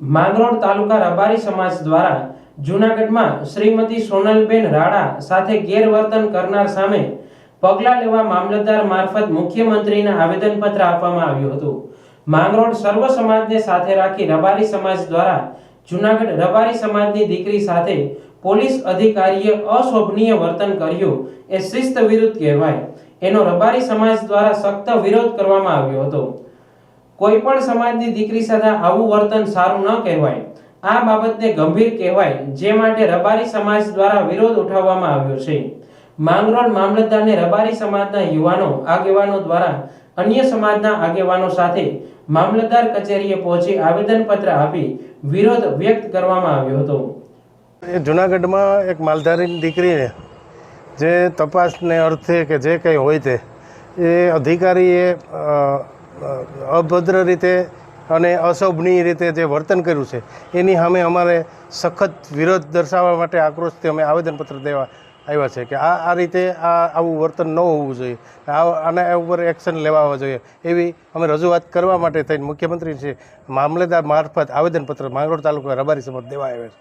માંગરોળ તાલુકા રબારી સમાજ દ્વારા જૂનાગઢમાં શ્રીમતી સોનલબેન રાણા સાથે ગેરવર્તન કરનાર સામે પગલાં લેવા મામલતદાર મારફત મુખ્યમંત્રીને આવેદનપત્ર આપવામાં આવ્યું હતું। માંગરોળ સર્વ સમાજને સાથે રાખી રબારી સમાજ દ્વારા જૂનાગઢ રબારી સમાજની દીકરી સાથે પોલીસ અધિકારીએ અશોભનીય વર્તન કર્યું એ શિસ્ત વિરુદ્ધ કહેવાય। એનો રબારી સમાજ દ્વારા સખ્ત વિરોધ કરવામાં આવ્યો હતો। કોઈ પણ સમાજની દીકરી સાથે આવું વર્તન સારું ન કહેવાય। આ બાબતને ગંભીર કહેવાય, જે માટે રબારી સમાજ દ્વારા વિરોધ ઉઠાવવામાં આવ્યો છે। માંગરોળ મામલતદારને રબારી સમાજના યુવાનો આગેવાનો દ્વારા અન્ય સમાજના આગેવાનો સાથે મામલતદાર કચેરીએ પહોંચી આવેદનપત્ર આપી વિરોધ વ્યક્ત કરવામાં આવ્યો હતો। જૂનાગઢમાં એક માલધારીની દીકરીને જે તપાસને અર્થે કે જે કંઈ હોય તે અધિકારીએ અભદ્ર રીતે અને અશોભનીય રીતે જે વર્તન કર્યું છે એની સામે અમારે સખત વિરોધ દર્શાવવા માટે આક્રોશથી અમે આવેદનપત્ર દેવા આવ્યા છે કે આ રીતે આવું વર્તન ન હોવું જોઈએ, આના ઉપર એક્શન લેવા જોઈએ એવી અમે રજૂઆત કરવા માટે થઈને મુખ્યમંત્રી છે મામલતદાર મારફત આવેદનપત્ર માંગરોળ તાલુકા રબારી સમાજ દેવા આવ્યા છે।